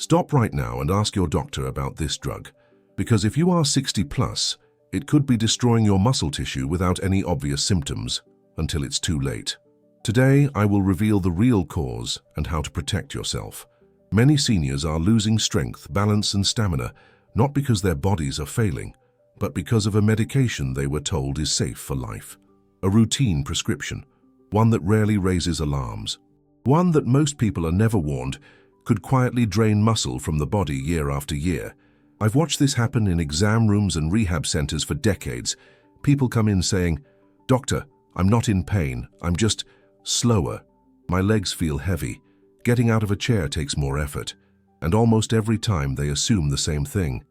Stop right now and ask your doctor about this drug, because if you are 60 plus, it could be destroying your muscle tissue without any obvious symptoms until it's too late. Today, I will reveal the real cause and how to protect yourself. Many seniors are losing strength, balance, and stamina, not because their bodies are failing, but because of a medication they were told is safe for life. A routine prescription, one that rarely raises alarms. One that most people are never warned could quietly drain muscle from the body year after year. I've watched this happen in exam rooms and rehab centers for decades. People come in saying, "Doctor, I'm not in pain, I'm just slower. My legs feel heavy. Getting out of a chair takes more effort." And almost every time they assume the same thing.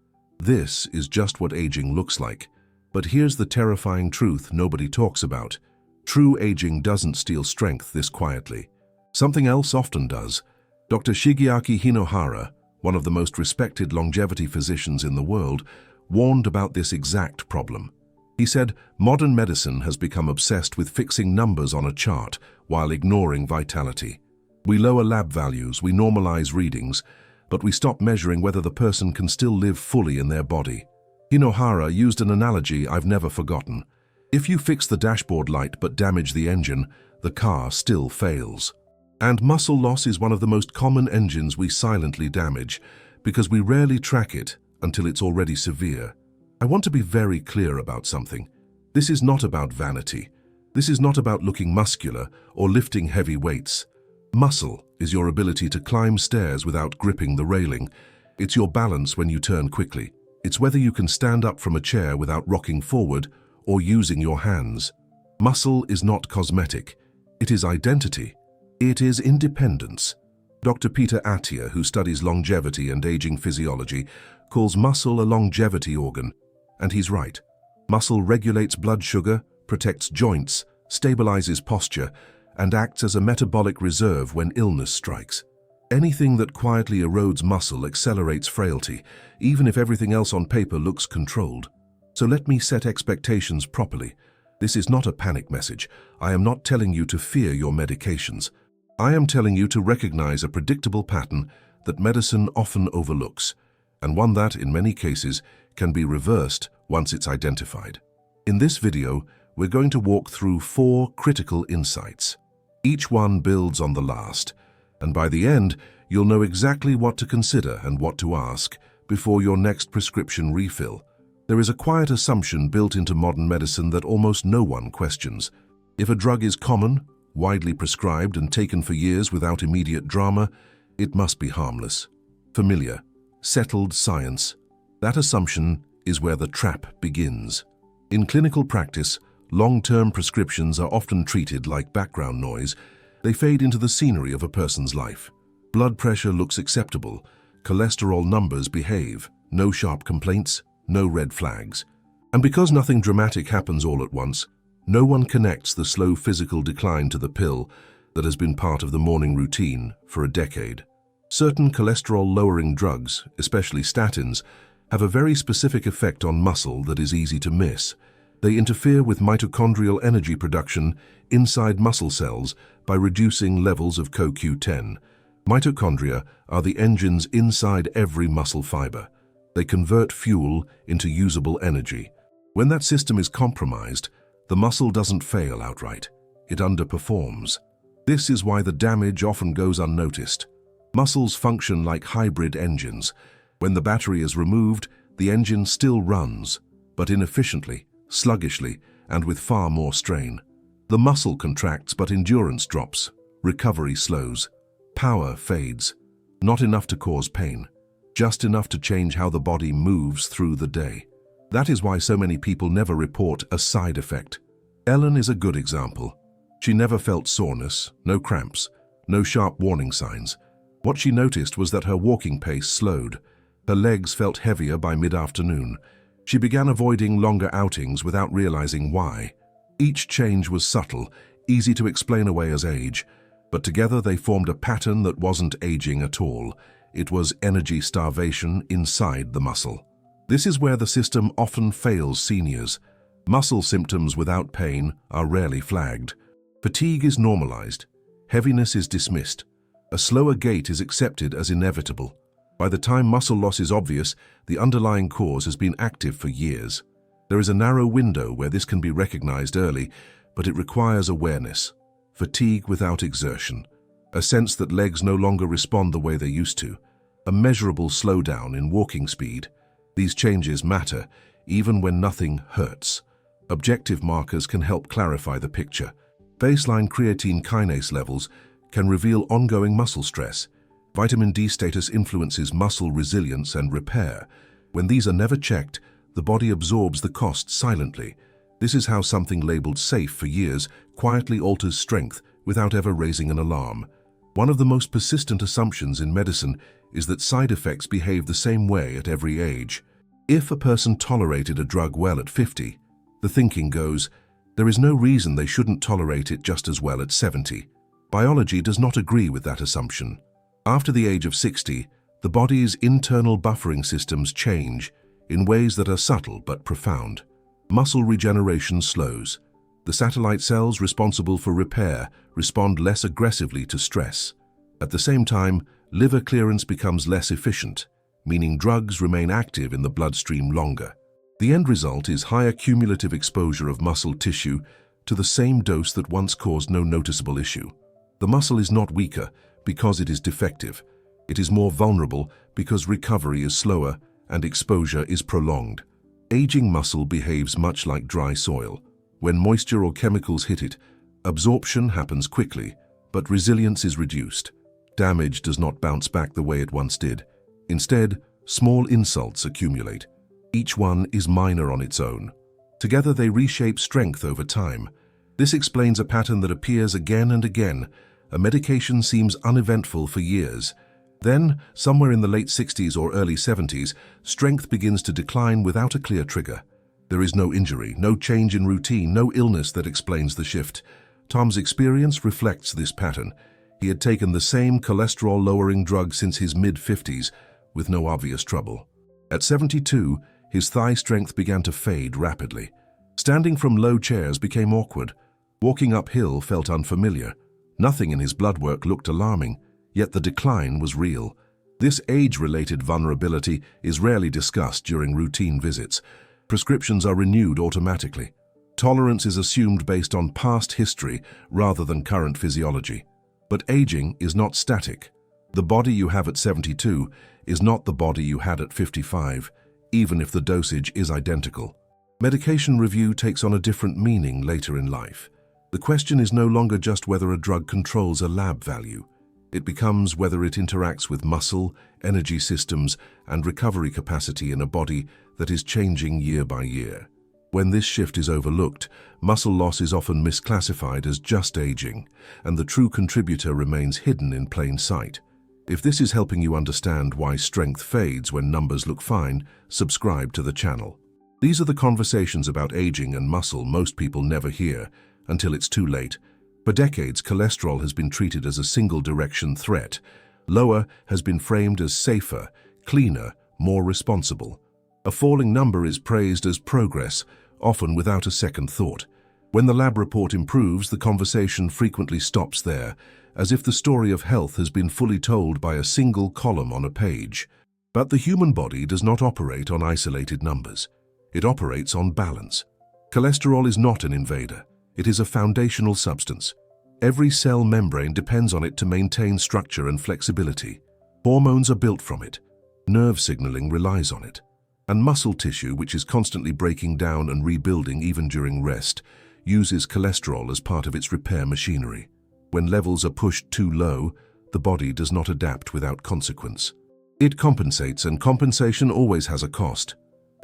This is just what aging looks like. But here's the terrifying truth nobody talks about. True aging doesn't steal strength this quietly. Something else often does. Dr. Shigeaki Hinohara, one of the most respected longevity physicians in the world, warned about this exact problem. He said, modern medicine has become obsessed with fixing numbers on a chart while ignoring vitality. We lower lab values, we normalize readings, but we stop measuring whether the person can still live fully in their body. Hinohara used an analogy I've never forgotten. If you fix the dashboard light but damage the engine, the car still fails. And muscle loss is one of the most common engines we silently damage, because we rarely track it until it's already severe. I want to be very clear about something. This is not about vanity. This is not about looking muscular or lifting heavy weights. Muscle is your ability to climb stairs without gripping the railing. It's your balance when you turn quickly. It's whether you can stand up from a chair without rocking forward or using your hands. Muscle is not cosmetic. It is identity. It is independence. Dr. Peter Attia, who studies longevity and aging physiology, calls muscle a longevity organ. And he's right. Muscle regulates blood sugar, protects joints, stabilizes posture, and acts as a metabolic reserve when illness strikes. Anything that quietly erodes muscle accelerates frailty, even if everything else on paper looks controlled. So let me set expectations properly. This is not a panic message. I am not telling you to fear your medications. I am telling you to recognize a predictable pattern that medicine often overlooks, and one that, in many cases, can be reversed once it's identified. In this video, we're going to walk through 4 critical insights. Each one builds on the last, and by the end, you'll know exactly what to consider and what to ask before your next prescription refill. There is a quiet assumption built into modern medicine that almost no one questions. If a drug is common, widely prescribed and taken for years without immediate drama, it must be harmless. Familiar, settled science. That assumption is where the trap begins. In clinical practice, long-term prescriptions are often treated like background noise. They fade into the scenery of a person's life. Blood pressure looks acceptable. Cholesterol numbers behave. No sharp complaints, no red flags. And because nothing dramatic happens all at once, no one connects the slow physical decline to the pill that has been part of the morning routine for a decade. Certain cholesterol-lowering drugs, especially statins, have a very specific effect on muscle that is easy to miss. They interfere with mitochondrial energy production inside muscle cells by reducing levels of CoQ10. Mitochondria are the engines inside every muscle fiber. They convert fuel into usable energy. When that system is compromised, the muscle doesn't fail outright. It underperforms. This is why the damage often goes unnoticed. Muscles function like hybrid engines. When the battery is removed, the engine still runs, but inefficiently, sluggishly, and with far more strain. The muscle contracts, but endurance drops. Recovery slows. Power fades. Not enough to cause pain, just enough to change how the body moves through the day. That is why so many people never report a side effect. Ellen is a good example. She never felt soreness, no cramps, no sharp warning signs. What she noticed was that her walking pace slowed. Her legs felt heavier by mid-afternoon. She began avoiding longer outings without realizing why. Each change was subtle, easy to explain away as age, but together they formed a pattern that wasn't aging at all. It was energy starvation inside the muscle. This is where the system often fails seniors. Muscle symptoms without pain are rarely flagged. Fatigue is normalized. Heaviness is dismissed. A slower gait is accepted as inevitable. By the time muscle loss is obvious, the underlying cause has been active for years. There is a narrow window where this can be recognized early, but it requires awareness, fatigue without exertion, a sense that legs no longer respond the way they used to, a measurable slowdown in walking speed. These changes matter, even when nothing hurts. Objective markers can help clarify the picture. Baseline creatine kinase levels can reveal ongoing muscle stress. Vitamin D status influences muscle resilience and repair. When these are never checked, the body absorbs the cost silently. This is how something labeled safe for years quietly alters strength without ever raising an alarm. One of the most persistent assumptions in medicine is that side effects behave the same way at every age. If a person tolerated a drug well at 50, the thinking goes, there is no reason they shouldn't tolerate it just as well at 70. Biology does not agree with that assumption. After the age of 60, the body's internal buffering systems change in ways that are subtle but profound. Muscle regeneration slows. The satellite cells responsible for repair respond less aggressively to stress. At the same time, liver clearance becomes less efficient, meaning drugs remain active in the bloodstream longer. The end result is higher cumulative exposure of muscle tissue to the same dose that once caused no noticeable issue. The muscle is not weaker because it is defective. It is more vulnerable because recovery is slower and exposure is prolonged. Aging muscle behaves much like dry soil. When moisture or chemicals hit it, absorption happens quickly, but resilience is reduced. Damage does not bounce back the way it once did. Instead, small insults accumulate. Each one is minor on its own. Together they reshape strength over time. This explains a pattern that appears again and again. A medication seems uneventful for years. Then, somewhere in the late 60s or early 70s, strength begins to decline without a clear trigger. There is no injury, no change in routine, no illness that explains the shift. Tom's experience reflects this pattern. He had taken the same cholesterol-lowering drug since his mid-50s, with no obvious trouble. At 72, his thigh strength began to fade rapidly. Standing from low chairs became awkward. Walking uphill felt unfamiliar. Nothing in his blood work looked alarming, yet the decline was real. This age-related vulnerability is rarely discussed during routine visits. Prescriptions are renewed automatically. Tolerance is assumed based on past history rather than current physiology. But aging is not static. The body you have at 72 is not the body you had at 55, even if the dosage is identical. Medication review takes on a different meaning later in life. The question is no longer just whether a drug controls a lab value. It becomes whether it interacts with muscle, energy systems, and recovery capacity in a body that is changing year by year. When this shift is overlooked, muscle loss is often misclassified as just aging, and the true contributor remains hidden in plain sight. If this is helping you understand why strength fades when numbers look fine, subscribe to the channel. These are the conversations about aging and muscle most people never hear until it's too late. For decades, cholesterol has been treated as a single-direction threat. Lower has been framed as safer, cleaner, more responsible. A falling number is praised as progress, often without a second thought. When the lab report improves, the conversation frequently stops there, as if the story of health has been fully told by a single column on a page. But the human body does not operate on isolated numbers. It operates on balance. Cholesterol is not an invader. It is a foundational substance. Every cell membrane depends on it to maintain structure and flexibility. Hormones are built from it. Nerve signaling relies on it. And muscle tissue, which is constantly breaking down and rebuilding even during rest, uses cholesterol as part of its repair machinery. When levels are pushed too low, the body does not adapt without consequence. It compensates, and compensation always has a cost.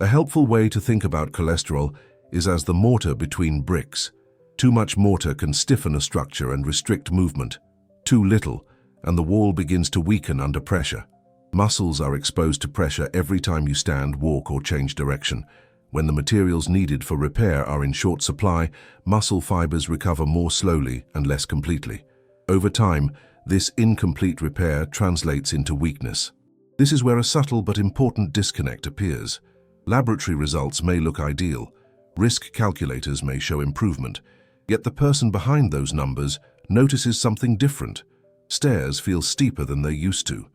A helpful way to think about cholesterol is as the mortar between bricks. Too much mortar can stiffen a structure and restrict movement. Too little, and the wall begins to weaken under pressure. Muscles are exposed to pressure every time you stand, walk, or change direction. When the materials needed for repair are in short supply, muscle fibers recover more slowly and less completely. Over time, this incomplete repair translates into weakness. This is where a subtle but important disconnect appears. Laboratory results may look ideal. Risk calculators may show improvement. Yet the person behind those numbers notices something different. Stairs feel steeper than they used to.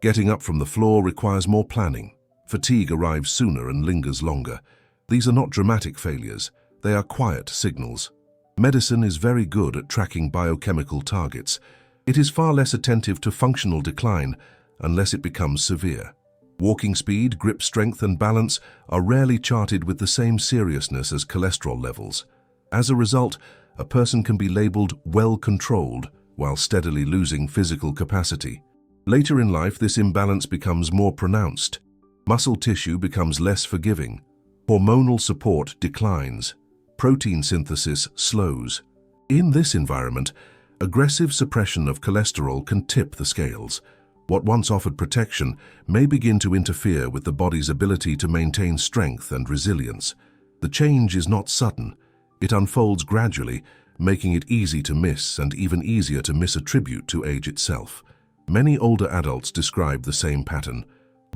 Getting up from the floor requires more planning. Fatigue arrives sooner and lingers longer. These are not dramatic failures, they are quiet signals. Medicine is very good at tracking biochemical targets. It is far less attentive to functional decline unless it becomes severe. Walking speed, grip strength, and balance are rarely charted with the same seriousness as cholesterol levels. As a result, a person can be labeled well-controlled while steadily losing physical capacity. Later in life, this imbalance becomes more pronounced. Muscle tissue becomes less forgiving. Hormonal support declines. Protein synthesis slows. In this environment, aggressive suppression of cholesterol can tip the scales. What once offered protection may begin to interfere with the body's ability to maintain strength and resilience. The change is not sudden. It unfolds gradually, making it easy to miss and even easier to misattribute to age itself. Many older adults describe the same pattern.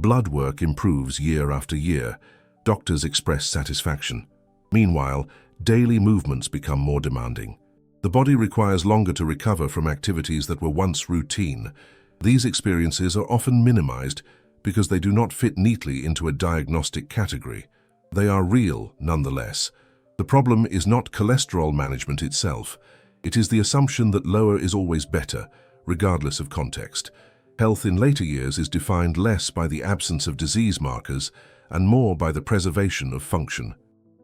Blood work improves year after year. Doctors express satisfaction. Meanwhile, daily movements become more demanding. The body requires longer to recover from activities that were once routine. These experiences are often minimized because they do not fit neatly into a diagnostic category. They are real, nonetheless. The problem is not cholesterol management itself. It is the assumption that lower is always better, regardless of context. Health in later years is defined less by the absence of disease markers and more by the preservation of function.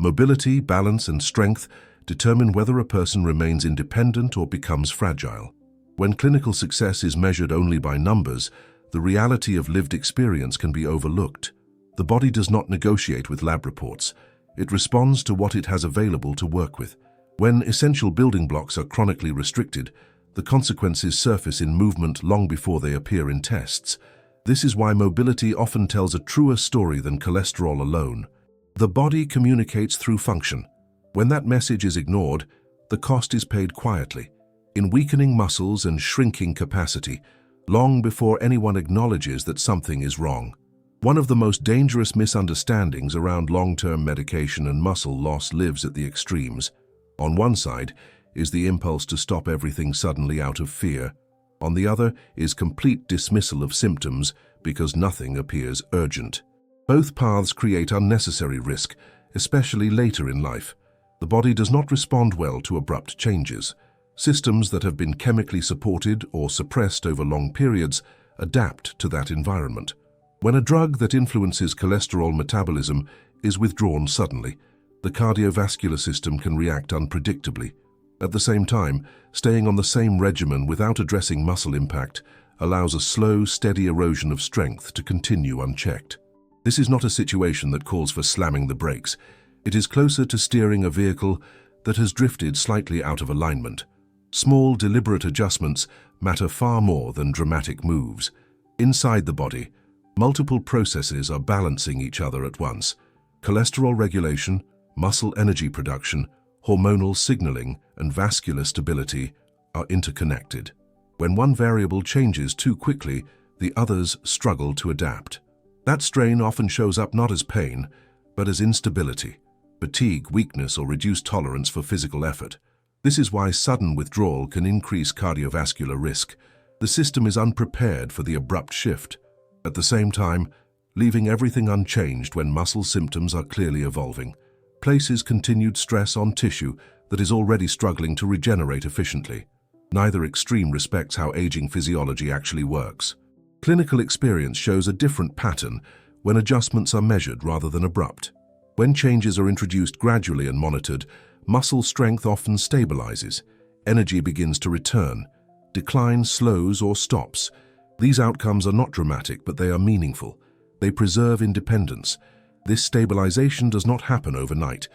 Mobility, balance, and strength determine whether a person remains independent or becomes fragile. When clinical success is measured only by numbers, the reality of lived experience can be overlooked. The body does not negotiate with lab reports. It responds to what it has available to work with. When essential building blocks are chronically restricted, the consequences surface in movement long before they appear in tests. This is why mobility often tells a truer story than cholesterol alone. The body communicates through function. When that message is ignored, the cost is paid quietly, in weakening muscles and shrinking capacity, long before anyone acknowledges that something is wrong. One of the most dangerous misunderstandings around long-term medication and muscle loss lives at the extremes. On one side is the impulse to stop everything suddenly out of fear. On the other is complete dismissal of symptoms because nothing appears urgent. Both paths create unnecessary risk, especially later in life. The body does not respond well to abrupt changes. Systems that have been chemically supported or suppressed over long periods adapt to that environment. When a drug that influences cholesterol metabolism is withdrawn suddenly, the cardiovascular system can react unpredictably. At the same time, staying on the same regimen without addressing muscle impact allows a slow, steady erosion of strength to continue unchecked. This is not a situation that calls for slamming the brakes. It is closer to steering a vehicle that has drifted slightly out of alignment. Small, deliberate adjustments matter far more than dramatic moves. Inside the body, multiple processes are balancing each other at once. Cholesterol regulation, muscle energy production, hormonal signaling, and vascular stability are interconnected. When one variable changes too quickly, the others struggle to adapt. That strain often shows up not as pain, but as instability, fatigue, weakness, or reduced tolerance for physical effort. This is why sudden withdrawal can increase cardiovascular risk. The system is unprepared for the abrupt shift. At the same time, leaving everything unchanged when muscle symptoms are clearly evolving places continued stress on tissue that is already struggling to regenerate efficiently. Neither extreme respects how aging physiology actually works. Clinical experience shows a different pattern when adjustments are measured rather than abrupt. When changes are introduced gradually and monitored, muscle strength often stabilizes, energy begins to return, decline slows or stops. These outcomes are not dramatic, but they are meaningful. They preserve independence. This stabilization does not happen overnight.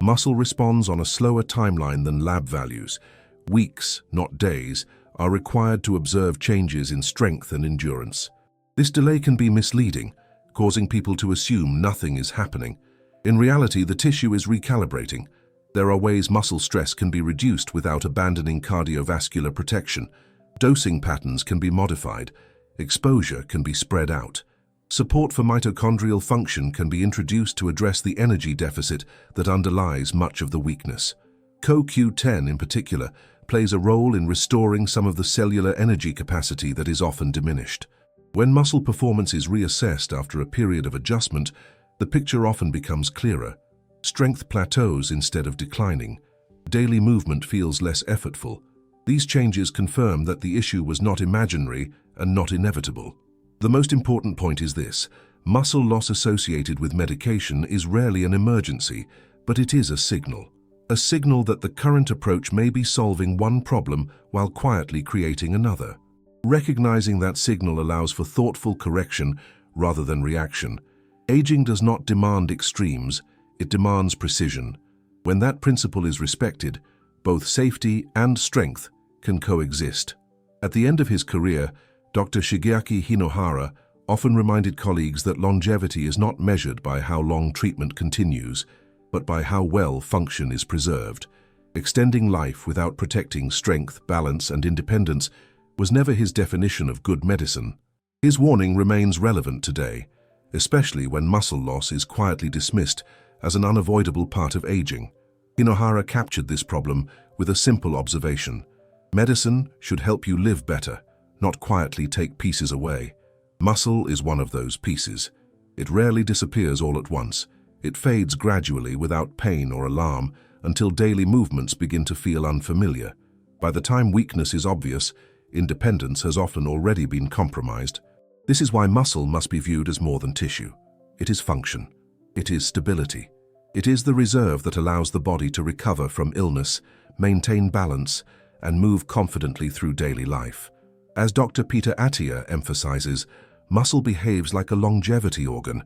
Muscle responds on a slower timeline than lab values. Weeks, not days, are required to observe changes in strength and endurance. This delay can be misleading, causing people to assume nothing is happening. In reality, the tissue is recalibrating. There are ways muscle stress can be reduced without abandoning cardiovascular protection. Dosing patterns can be modified. Exposure can be spread out. Support for mitochondrial function can be introduced to address the energy deficit that underlies much of the weakness. CoQ10 in particular plays a role in restoring some of the cellular energy capacity that is often diminished. When muscle performance is reassessed after a period of adjustment, the picture often becomes clearer. Strength plateaus instead of declining. Daily movement feels less effortful. These changes confirm that the issue was not imaginary and not inevitable. The most important point is this: muscle loss associated with medication is rarely an emergency, but it is a signal. A signal that the current approach may be solving one problem while quietly creating another. Recognizing that signal allows for thoughtful correction rather than reaction. Aging does not demand extremes, it demands precision. When that principle is respected, both safety and strength can coexist. At the end of his career, Dr. Shigeaki Hinohara often reminded colleagues that longevity is not measured by how long treatment continues, but by how well function is preserved. Extending life without protecting strength, balance, and independence was never his definition of good medicine. His warning remains relevant today, especially when muscle loss is quietly dismissed as an unavoidable part of aging. Hinohara captured this problem with a simple observation: medicine should help you live better, not quietly take pieces away. Muscle is one of those pieces. It rarely disappears all at once. It fades gradually without pain or alarm until daily movements begin to feel unfamiliar. By the time weakness is obvious, independence has often already been compromised. This is why muscle must be viewed as more than tissue. It is function. It is stability. It is the reserve that allows the body to recover from illness, maintain balance, and move confidently through daily life. As Dr. Peter Attia emphasizes, muscle behaves like a longevity organ.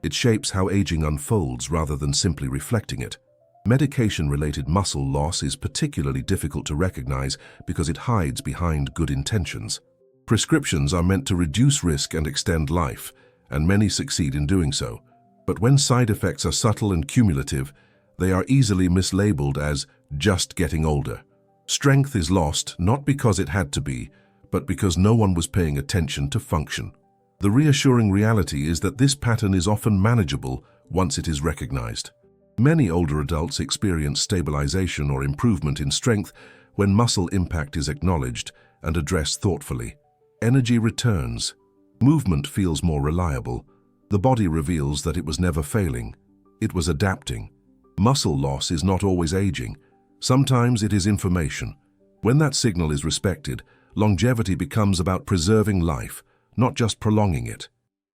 It shapes how aging unfolds rather than simply reflecting it. Medication-related muscle loss is particularly difficult to recognize because it hides behind good intentions. Prescriptions are meant to reduce risk and extend life, and many succeed in doing so. But when side effects are subtle and cumulative, they are easily mislabeled as just getting older. Strength is lost not because it had to be, but because no one was paying attention to function. The reassuring reality is that this pattern is often manageable once it is recognized. Many older adults experience stabilization or improvement in strength when muscle impact is acknowledged and addressed thoughtfully. Energy returns. Movement feels more reliable. The body reveals that it was never failing. It was adapting. Muscle loss is not always aging. Sometimes it is information. When that signal is respected, longevity becomes about preserving life, not just prolonging it.